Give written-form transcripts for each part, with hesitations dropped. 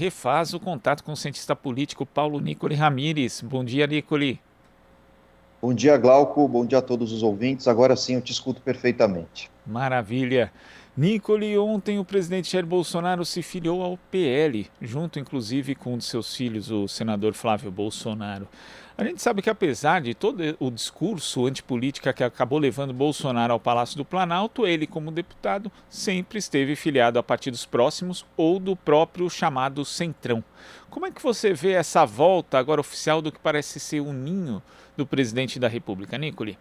refaz o contato com o cientista político Paulo Nicoli Ramires. Bom dia, Nicoli. Bom dia, Glauco. Bom dia a todos os ouvintes. Agora sim eu te escuto perfeitamente. Maravilha. Nicoli, ontem o presidente Jair Bolsonaro se filiou ao PL, junto inclusive com um de seus filhos, o senador Flávio Bolsonaro. A gente sabe que apesar de todo o discurso antipolítica que acabou levando Bolsonaro ao Palácio do Planalto, ele, como deputado, sempre esteve filiado a partidos próximos ou do próprio chamado Centrão. Como é que você vê essa volta agora oficial do que parece ser o ninho do presidente da República, Nicoli?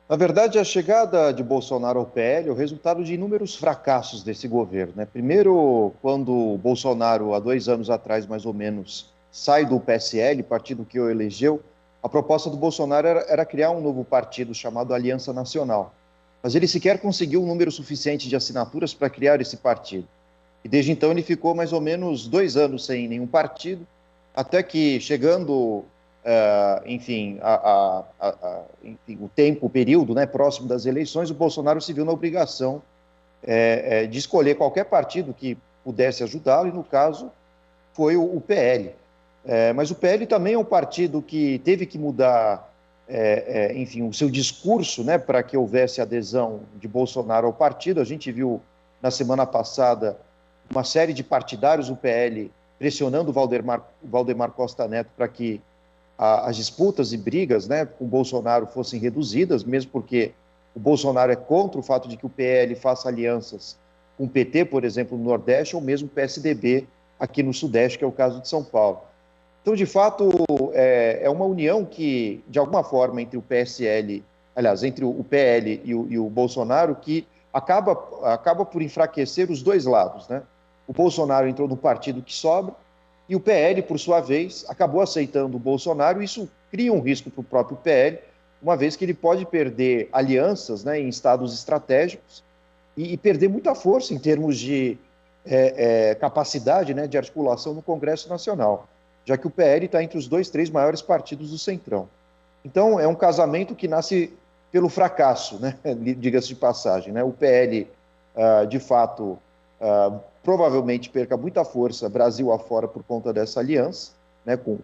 Na verdade, a chegada de Bolsonaro ao PL é o resultado de inúmeros fracassos desse governo, né? Primeiro, quando o Bolsonaro, há 2 anos atrás, mais ou menos, sai do PSL, partido que o elegeu, a proposta do Bolsonaro era criar um novo partido chamado Aliança Nacional. Mas ele sequer conseguiu um número suficiente de assinaturas para criar esse partido. E desde então ele ficou mais ou menos 2 anos sem nenhum partido, até que chegando, enfim, enfim, o período, né, próximo das eleições, o Bolsonaro se viu na obrigação de escolher qualquer partido que pudesse ajudá-lo, e no caso foi o PL. Mas o PL também é um partido que teve que mudar, enfim, o seu discurso, né, para que houvesse adesão de Bolsonaro ao partido. A gente viu na semana passada uma série de partidários do PL pressionando o Valdemar Costa Neto para que as disputas e brigas, né, com o Bolsonaro fossem reduzidas, mesmo porque o Bolsonaro é contra o fato de que o PL faça alianças com o PT, por exemplo, no Nordeste, ou mesmo o PSDB aqui no Sudeste, que é o caso de São Paulo. Então, de fato, é uma união que, de alguma forma, entre o PSL, aliás, entre o PL e o Bolsonaro, que acaba por enfraquecer os dois lados, né? O Bolsonaro entrou no partido que sobra e o PL, por sua vez, acabou aceitando o Bolsonaro, e isso cria um risco para o próprio PL, uma vez que ele pode perder alianças, né, em estados estratégicos e perder muita força em termos de capacidade, né, de articulação no Congresso Nacional, já que o PL está entre os dois, três maiores partidos do Centrão. Então, é um casamento que nasce pelo fracasso, né, diga-se de passagem. Né? O PL, de fato, provavelmente perca muita força Brasil afora por conta dessa aliança, né, com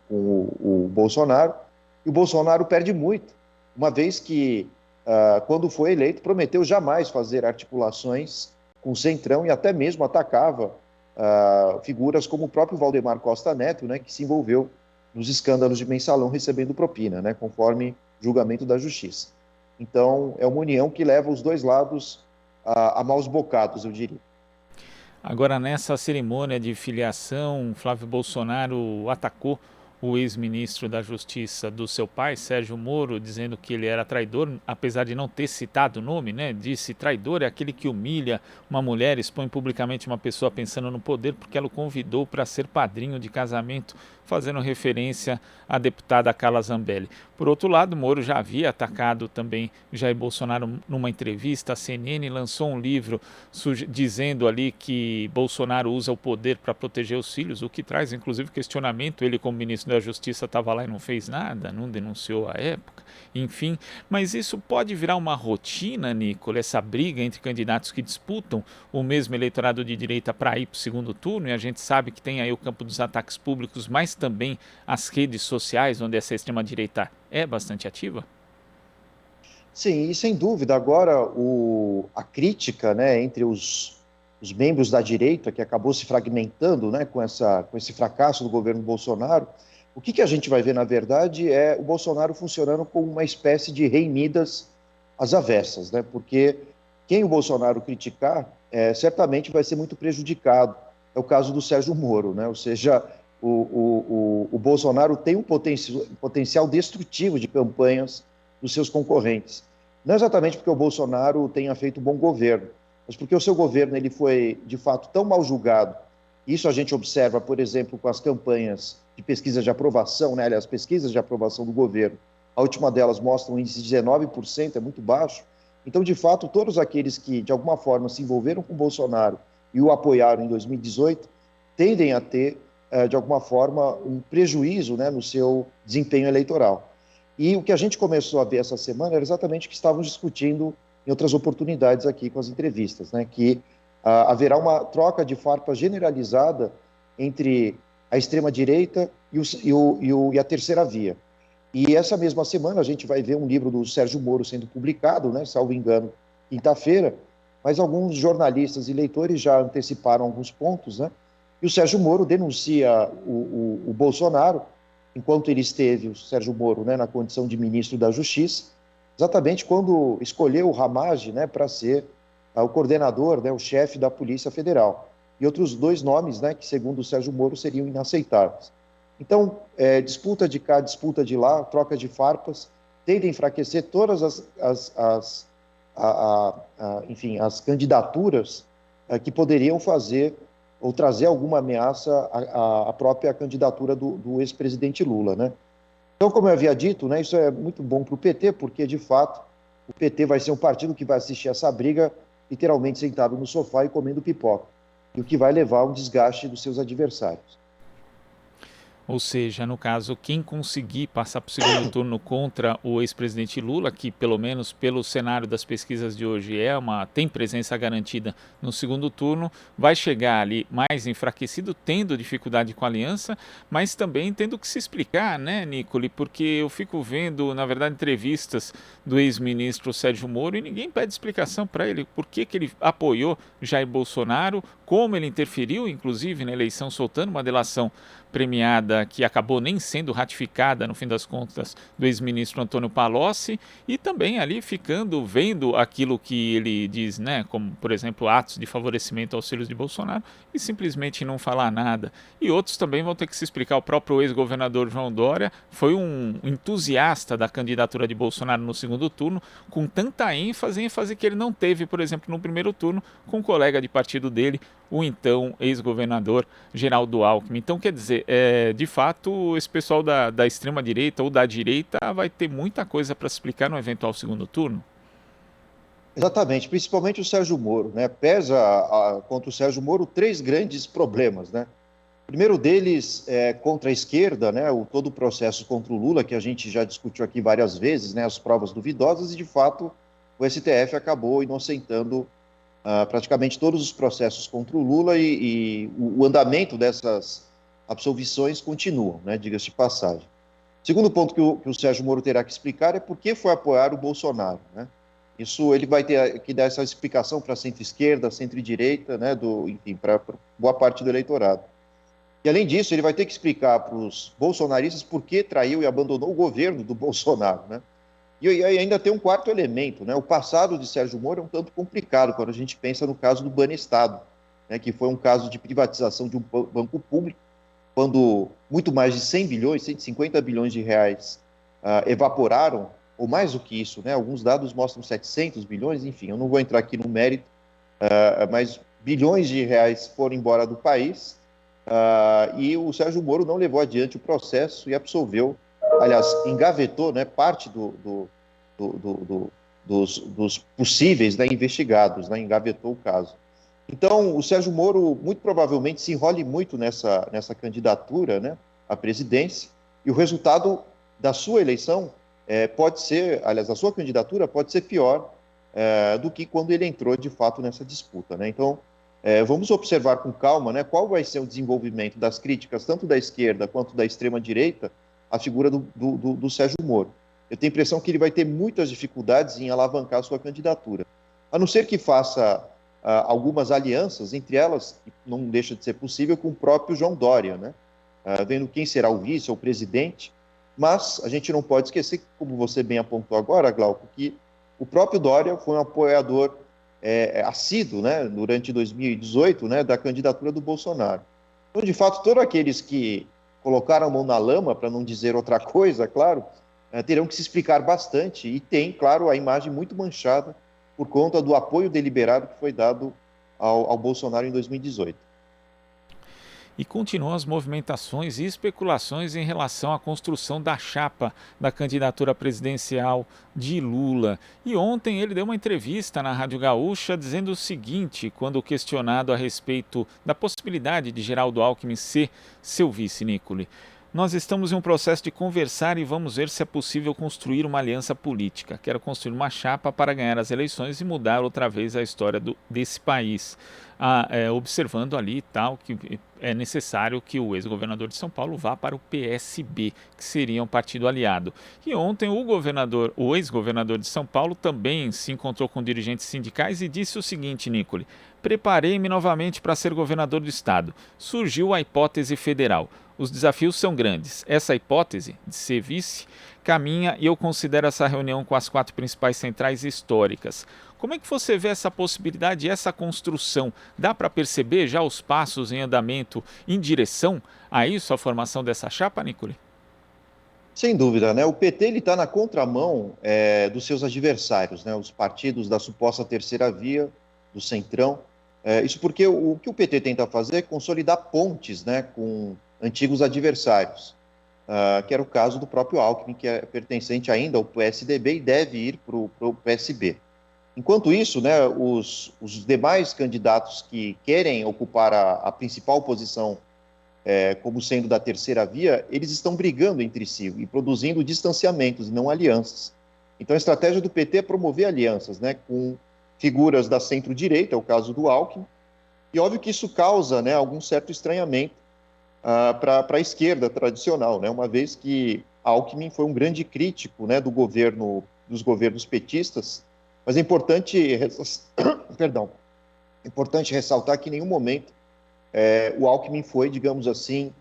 o Bolsonaro, e o Bolsonaro perde muito, uma vez que, quando foi eleito, prometeu jamais fazer articulações com o Centrão e até mesmo atacava figuras como o próprio Valdemar Costa Neto, né, que se envolveu nos escândalos de mensalão recebendo propina, né, conforme julgamento da Justiça. Então, é uma união que leva os dois lados a maus bocados, eu diria. Agora, nessa cerimônia de filiação, Flávio Bolsonaro atacou o ex-ministro da Justiça do seu pai, Sérgio Moro, dizendo que ele era traidor, apesar de não ter citado o nome, né? Disse: traidor é aquele que humilha uma mulher, expõe publicamente uma pessoa pensando no poder porque ela o convidou para ser padrinho de casamento, fazendo referência à deputada Carla Zambelli. Por outro lado, Moro já havia atacado também Jair Bolsonaro numa entrevista. A CNN lançou um livro dizendo ali que Bolsonaro usa o poder para proteger os filhos, o que traz inclusive questionamento. Ele, como ministro da Justiça, estava lá e não fez nada, não denunciou à época, enfim. Mas isso pode virar uma rotina, Nicola, essa briga entre candidatos que disputam o mesmo eleitorado de direita para ir para o segundo turno, e a gente sabe que tem aí o campo dos ataques públicos, mas também as redes sociais, onde essa extrema-direita é bastante ativa? Sim, e sem dúvida, agora a crítica, né, entre os membros da direita, que acabou se fragmentando, né, com esse fracasso do governo Bolsonaro, o que a gente vai ver, na verdade, é o Bolsonaro funcionando como uma espécie de rei Midas às avessas, né, porque quem o Bolsonaro criticar certamente vai ser muito prejudicado. É o caso do Sérgio Moro, né, ou seja, o Bolsonaro tem um potencial destrutivo de campanhas dos seus concorrentes. Não exatamente porque o Bolsonaro tenha feito um bom governo, mas porque o seu governo ele foi, de fato, tão mal julgado. Isso a gente observa, por exemplo, com as campanhas de pesquisa de aprovação, né? Aliás, pesquisas de aprovação do governo. A última delas mostra um índice de 19%, é muito baixo. Então, de fato, todos aqueles que, de alguma forma, se envolveram com o Bolsonaro e o apoiaram em 2018, tendem a ter, de alguma forma, um prejuízo, né, no seu desempenho eleitoral. E o que a gente começou a ver essa semana era exatamente o que estávamos discutindo em outras oportunidades aqui com as entrevistas, né? Que haverá uma troca de farpas generalizada entre a extrema-direita e a terceira via. E essa mesma semana a gente vai ver um livro do Sérgio Moro sendo publicado, né, salvo engano, quinta-feira, mas alguns jornalistas e leitores já anteciparam alguns pontos, né? E o Sérgio Moro denuncia o Bolsonaro, enquanto ele esteve, o Sérgio Moro, né, na condição de ministro da Justiça, exatamente quando escolheu o Ramage, né, para ser o coordenador, né, o chefe da Polícia Federal. E outros dois nomes, né, que segundo o Sérgio Moro seriam inaceitáveis. Então, disputa de cá, disputa de lá, troca de farpas, tende a enfraquecer todas enfim, as candidaturas que poderiam fazer ou trazer alguma ameaça à própria candidatura do ex-presidente Lula, né? Então, como eu havia dito, né, isso é muito bom para o PT, porque, de fato, o PT vai ser um partido que vai assistir essa briga literalmente sentado no sofá e comendo pipoca, e o que vai levar a um desgaste dos seus adversários. Ou seja, no caso, quem conseguir passar para o segundo turno contra o ex-presidente Lula, que pelo menos pelo cenário das pesquisas de hoje tem presença garantida no segundo turno, vai chegar ali mais enfraquecido, tendo dificuldade com a aliança, mas também tendo que se explicar, né, Nicole? Porque eu fico vendo, na verdade, entrevistas do ex-ministro Sérgio Moro e ninguém pede explicação para ele por que ele apoiou Jair Bolsonaro, como ele interferiu, inclusive, na eleição, soltando uma delação premiada que acabou nem sendo ratificada, no fim das contas, do ex-ministro Antônio Palocci, e também ali vendo aquilo que ele diz, né, como, por exemplo, atos de favorecimento aos filhos de Bolsonaro, e simplesmente não falar nada. E outros também vão ter que se explicar. O próprio ex-governador João Dória foi um entusiasta da candidatura de Bolsonaro no segundo turno, com tanta ênfase que ele não teve, por exemplo, no primeiro turno, com um colega de partido dele, o então ex-governador Geraldo Alckmin. Então, quer dizer, de fato, esse pessoal da extrema-direita ou da direita vai ter muita coisa para explicar no eventual segundo turno. Exatamente, principalmente o Sérgio Moro, né? Pesa contra o Sérgio Moro três grandes problemas, né? O primeiro deles é contra a esquerda, né? Todo o processo contra o Lula, que a gente já discutiu aqui várias vezes, né? As provas duvidosas, e de fato o STF acabou inocentando praticamente todos os processos contra o Lula e o andamento dessas absolvições continuam, né? Diga-se de passagem. Segundo ponto que o Sérgio Moro terá que explicar é por que foi apoiar o Bolsonaro, né? Isso ele vai ter que dar essa explicação para centro-esquerda, centro-direita, né? Enfim, para boa parte do eleitorado. E, além disso, ele vai ter que explicar para os bolsonaristas por que traiu e abandonou o governo do Bolsonaro, né? E ainda tem um quarto elemento, né? O passado de Sérgio Moro é um tanto complicado quando a gente pensa no caso do Banestado, né? Que foi um caso de privatização de um banco público, quando muito mais de 100 bilhões, 150 bilhões de reais evaporaram, ou mais do que isso, né? Alguns dados mostram 700 bilhões, enfim, eu não vou entrar aqui no mérito, mas bilhões de reais foram embora do país, e o Sérgio Moro não levou adiante o processo e absolveu, aliás, engavetou, né, parte dos possíveis, né, investigados, né, engavetou o caso. Então, o Sérgio Moro muito provavelmente se enrole muito nessa candidatura, né, à presidência, e o resultado da sua eleição pode ser, aliás, a sua candidatura pode ser pior do que quando ele entrou de fato nessa disputa, né? Então, vamos observar com calma, né, qual vai ser o desenvolvimento das críticas, tanto da esquerda quanto da extrema-direita, à figura do Sérgio Moro. Eu tenho a impressão que ele vai ter muitas dificuldades em alavancar a sua candidatura, a não ser que faça algumas alianças, entre elas, não deixa de ser possível, com o próprio João Dória, né? Vendo quem será o vice ou o presidente, mas a gente não pode esquecer, como você bem apontou agora, Glauco, que o próprio Dória foi um apoiador assíduo, né, durante 2018, né, da candidatura do Bolsonaro. Então, de fato, todos aqueles que colocaram a mão na lama, para não dizer outra coisa, claro, terão que se explicar bastante, e tem, claro, a imagem muito manchada por conta do apoio deliberado que foi dado ao Bolsonaro em 2018. E continuam as movimentações e especulações em relação à construção da chapa da candidatura presidencial de Lula. E ontem ele deu uma entrevista na Rádio Gaúcha dizendo o seguinte, quando questionado a respeito da possibilidade de Geraldo Alckmin ser seu vice, Nicole. Nós estamos em um processo de conversar e vamos ver se é possível construir uma aliança política. Quero construir uma chapa para ganhar as eleições e mudar outra vez a história desse país. Observando ali tal que é necessário que o ex-governador de São Paulo vá para o PSB, que seria um partido aliado. E ontem o ex-governador de São Paulo também se encontrou com dirigentes sindicais e disse o seguinte, Nicole: preparei-me novamente para ser governador do estado. Surgiu a hipótese federal. Os desafios são grandes. Essa hipótese de ser vice caminha e eu considero essa reunião com as 4 principais centrais históricas. Como é que você vê essa possibilidade, essa construção? Dá para perceber já os passos em andamento em direção a isso, a formação dessa chapa, Nicole? Sem dúvida, né? O PT está na contramão dos seus adversários, né? Os partidos da suposta terceira via, do Centrão. Isso porque o que o PT tenta fazer é consolidar pontes, né, com antigos adversários, que era o caso do próprio Alckmin, que é pertencente ainda ao PSDB e deve ir para o PSB. Enquanto isso, né, os demais candidatos que querem ocupar a principal posição como sendo da terceira via, eles estão brigando entre si e produzindo distanciamentos e não alianças. Então a estratégia do PT é promover alianças, né, com figuras da centro-direita, é o caso do Alckmin, e óbvio que isso causa, né, algum certo estranhamento para a esquerda tradicional, né, uma vez que Alckmin foi um grande crítico, né, dos governos petistas, mas é importante, perdão, é importante ressaltar que em nenhum momento o Alckmin foi, digamos assim,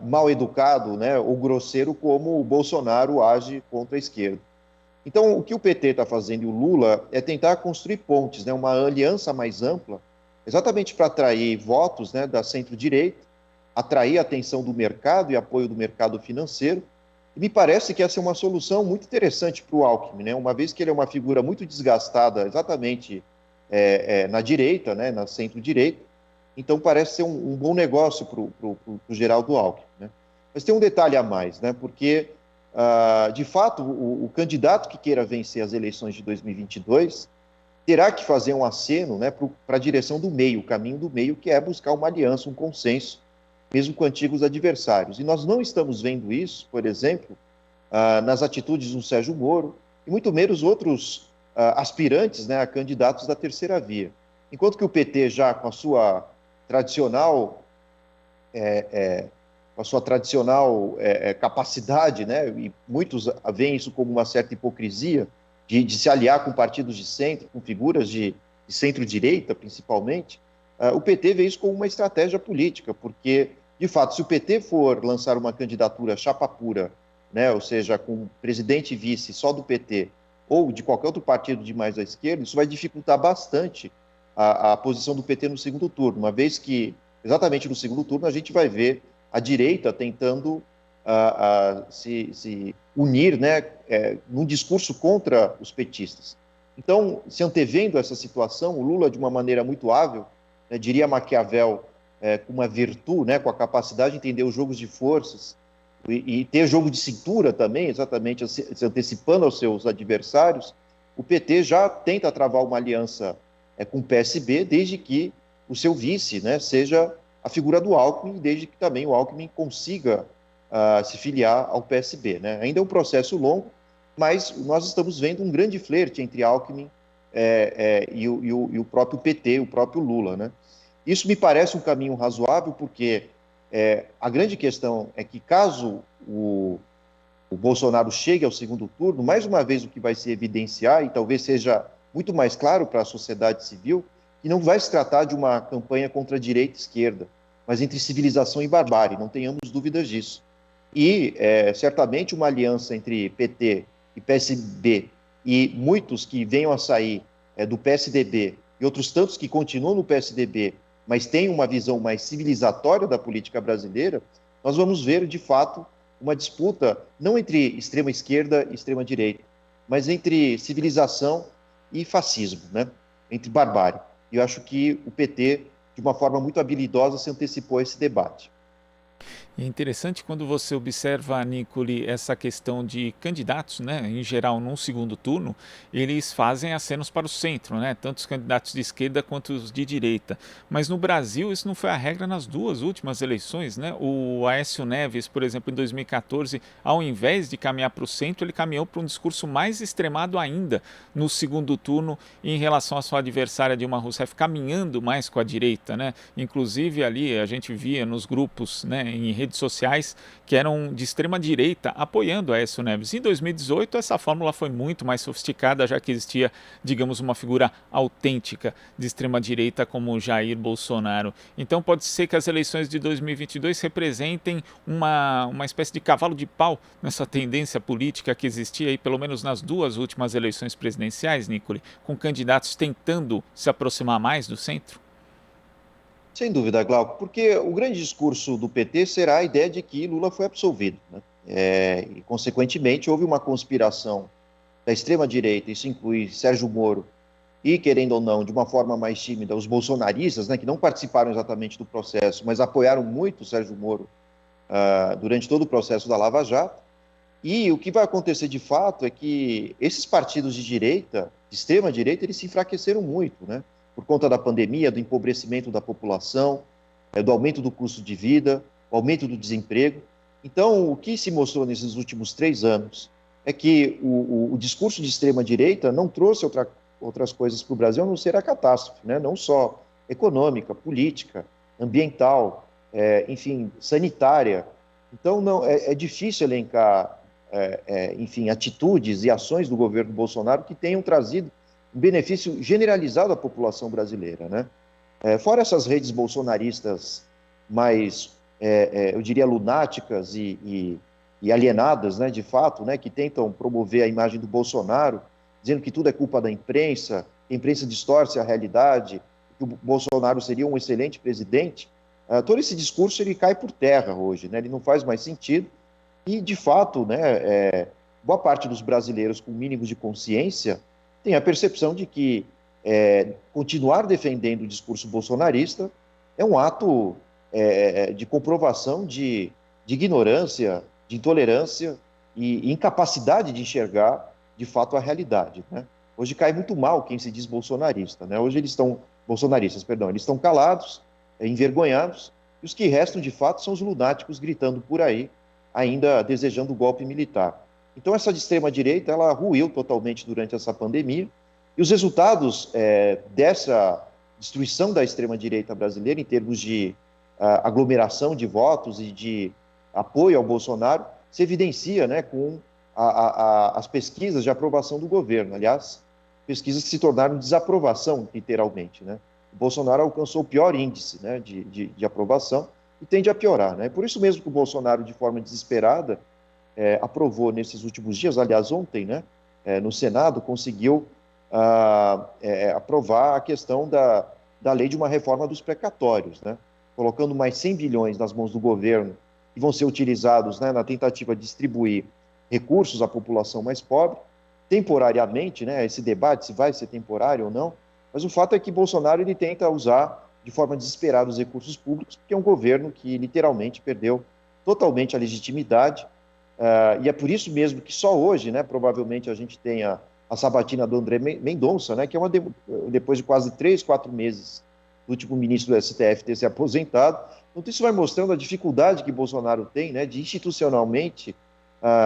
mal educado, né, ou grosseiro como o Bolsonaro age contra a esquerda. Então, o que o PT está fazendo e o Lula é tentar construir pontes, né, uma aliança mais ampla, exatamente para atrair votos, né, da centro-direita, atrair a atenção do mercado e apoio do mercado financeiro. E me parece que essa é uma solução muito interessante para o Alckmin, né, uma vez que ele é uma figura muito desgastada exatamente na direita, né, na centro-direita. Então, parece ser um bom negócio para o Geraldo Alckmin, né? Mas tem um detalhe a mais, né, porque de fato, o candidato que queira vencer as eleições de 2022 terá que fazer um aceno, né, para a direção do meio, o caminho do meio, que é buscar uma aliança, um consenso, mesmo com antigos adversários. E nós não estamos vendo isso, por exemplo, nas atitudes do Sérgio Moro, e muito menos outros aspirantes, né, a candidatos da terceira via. Enquanto que o PT, já com a sua tradicional capacidade, né, e muitos veem isso como uma certa hipocrisia, de se aliar com partidos de centro, com figuras de centro-direita, principalmente, o PT vê isso como uma estratégia política, porque, de fato, se o PT for lançar uma candidatura chapa pura, né, ou seja, com presidente e vice só do PT, ou de qualquer outro partido de mais à esquerda, isso vai dificultar bastante a posição do PT no segundo turno, uma vez que, exatamente no segundo turno, a gente vai ver a direita tentando se unir, né, num discurso contra os petistas. Então, se antevendo essa situação, o Lula, de uma maneira muito hábil, né, diria Maquiavel, com uma virtude, né, com a capacidade de entender os jogos de forças e ter jogo de cintura também, exatamente se antecipando aos seus adversários, o PT já tenta travar uma aliança com o PSB, desde que o seu vice, né, seja a figura do Alckmin, desde que também o Alckmin consiga se filiar ao PSB, né? Ainda é um processo longo, mas nós estamos vendo um grande flerte entre Alckmin e o próprio PT, o próprio Lula, né? Isso me parece um caminho razoável, porque a grande questão é que, caso o Bolsonaro chegue ao segundo turno, mais uma vez o que vai se evidenciar, e talvez seja muito mais claro para a sociedade civil, que não vai se tratar de uma campanha contra a direita e esquerda, mas entre civilização e barbárie, não tenhamos dúvidas disso. E, certamente, uma aliança entre PT e PSB e muitos que venham a sair do PSDB e outros tantos que continuam no PSDB, mas têm uma visão mais civilizatória da política brasileira, nós vamos ver, de fato, uma disputa não entre extrema esquerda e extrema direita, mas entre civilização e fascismo, né? Entre barbárie. E eu acho que o PT, de uma forma muito habilidosa, se antecipou a esse debate. E é interessante quando você observa, Nicole, essa questão de candidatos, né, em geral, num segundo turno, eles fazem acenos para o centro, né, tanto os candidatos de esquerda quanto os de direita. Mas no Brasil isso não foi a regra nas duas últimas eleições, né? O Aécio Neves, por exemplo, em 2014, ao invés de caminhar para o centro, ele caminhou para um discurso mais extremado ainda no segundo turno em relação à sua adversária Dilma Rousseff, caminhando mais com a direita, né? Inclusive ali a gente via nos grupos, né, em redes sociais que eram de extrema direita apoiando Aécio Neves. Em 2018 essa fórmula foi muito mais sofisticada, já que existia, digamos, uma figura autêntica de extrema direita como Jair Bolsonaro. Então pode ser que as eleições de 2022 representem uma espécie de cavalo de pau nessa tendência política que existia aí, pelo menos nas duas últimas eleições presidenciais, Nicole, com candidatos tentando se aproximar mais do centro? Sem dúvida, Glauco, porque o grande discurso do PT será a ideia de que Lula foi absolvido, né? E, consequentemente, houve uma conspiração da extrema-direita, isso inclui Sérgio Moro e, querendo ou não, de uma forma mais tímida, os bolsonaristas, né, que não participaram exatamente do processo, mas apoiaram muito o Sérgio Moro durante todo o processo da Lava Jato. E o que vai acontecer de fato é que esses partidos de direita, de extrema-direita, eles se enfraqueceram muito, né? Por conta da pandemia, do empobrecimento da população, do aumento do custo de vida, o aumento do desemprego. Então, o que se mostrou nesses últimos 3 anos é que o discurso de extrema-direita não trouxe outras coisas para o Brasil, a não ser a catástrofe, né? Não só econômica, política, ambiental, enfim, sanitária. Então, não, é difícil elencar, enfim, atitudes e ações do governo Bolsonaro que tenham trazido um benefício generalizado à população brasileira, né? Fora essas redes bolsonaristas mais, eu diria, lunáticas e alienadas, né, de fato, né, que tentam promover a imagem do Bolsonaro, dizendo que tudo é culpa da imprensa, que a imprensa distorce a realidade, que o Bolsonaro seria um excelente presidente. Todo esse discurso ele cai por terra hoje, né? Ele não faz mais sentido e, de fato, né, boa parte dos brasileiros com mínimos de consciência tem a percepção de que continuar defendendo o discurso bolsonarista é um ato de comprovação de ignorância, de intolerância e incapacidade de enxergar, de fato, a realidade, né? Hoje cai muito mal quem se diz bolsonarista, né? Hoje bolsonaristas, perdão, eles estão calados, envergonhados, e os que restam, de fato, são os lunáticos gritando por aí, ainda desejando o golpe militar. Então, essa de extrema-direita, ela ruiu totalmente durante essa pandemia, e os resultados dessa destruição da extrema-direita brasileira, em termos de aglomeração de votos e de apoio ao Bolsonaro, se evidencia, né, com as pesquisas de aprovação do governo. Aliás, pesquisas que se tornaram desaprovação, literalmente, né? O Bolsonaro alcançou o pior índice, né, de aprovação e tende a piorar, né? Por isso mesmo que o Bolsonaro, de forma desesperada, aprovou nesses últimos dias, aliás, ontem, né, no Senado, conseguiu aprovar a questão da lei de uma reforma dos precatórios, né, colocando mais 100 bilhões nas mãos do governo, que vão ser utilizados, né, na tentativa de distribuir recursos à população mais pobre, temporariamente, né, esse debate se vai ser temporário ou não, mas o fato é que Bolsonaro ele tenta usar de forma desesperada os recursos públicos, porque é um governo que literalmente perdeu totalmente a legitimidade. E é por isso mesmo que só hoje, né, provavelmente a gente tenha a sabatina do André Mendonça, né, que é depois de quase 3, 4 meses do último ministro do STF ter se aposentado. Então isso vai mostrando a dificuldade que Bolsonaro tem, né, de institucionalmente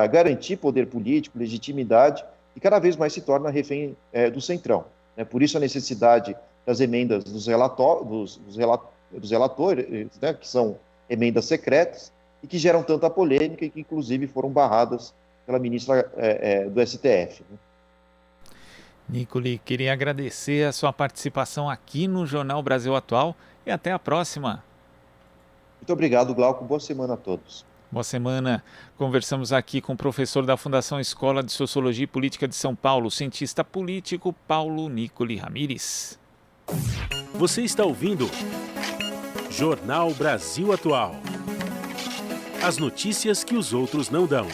garantir poder político, legitimidade, e cada vez mais se torna refém do Centrão, né? Por isso a necessidade das emendas dos relatores, né, que são emendas secretas, e que geram tanta polêmica e que, inclusive, foram barradas pela ministra do STF. Né? Nicole, queria agradecer a sua participação aqui no Jornal Brasil Atual e até a próxima. Muito obrigado, Glauco. Boa semana a todos. Boa semana. Conversamos aqui com o professor da Fundação Escola de Sociologia e Política de São Paulo, cientista político Paulo Nicole Ramires. Você está ouvindo Jornal Brasil Atual. As notícias que os outros não dão.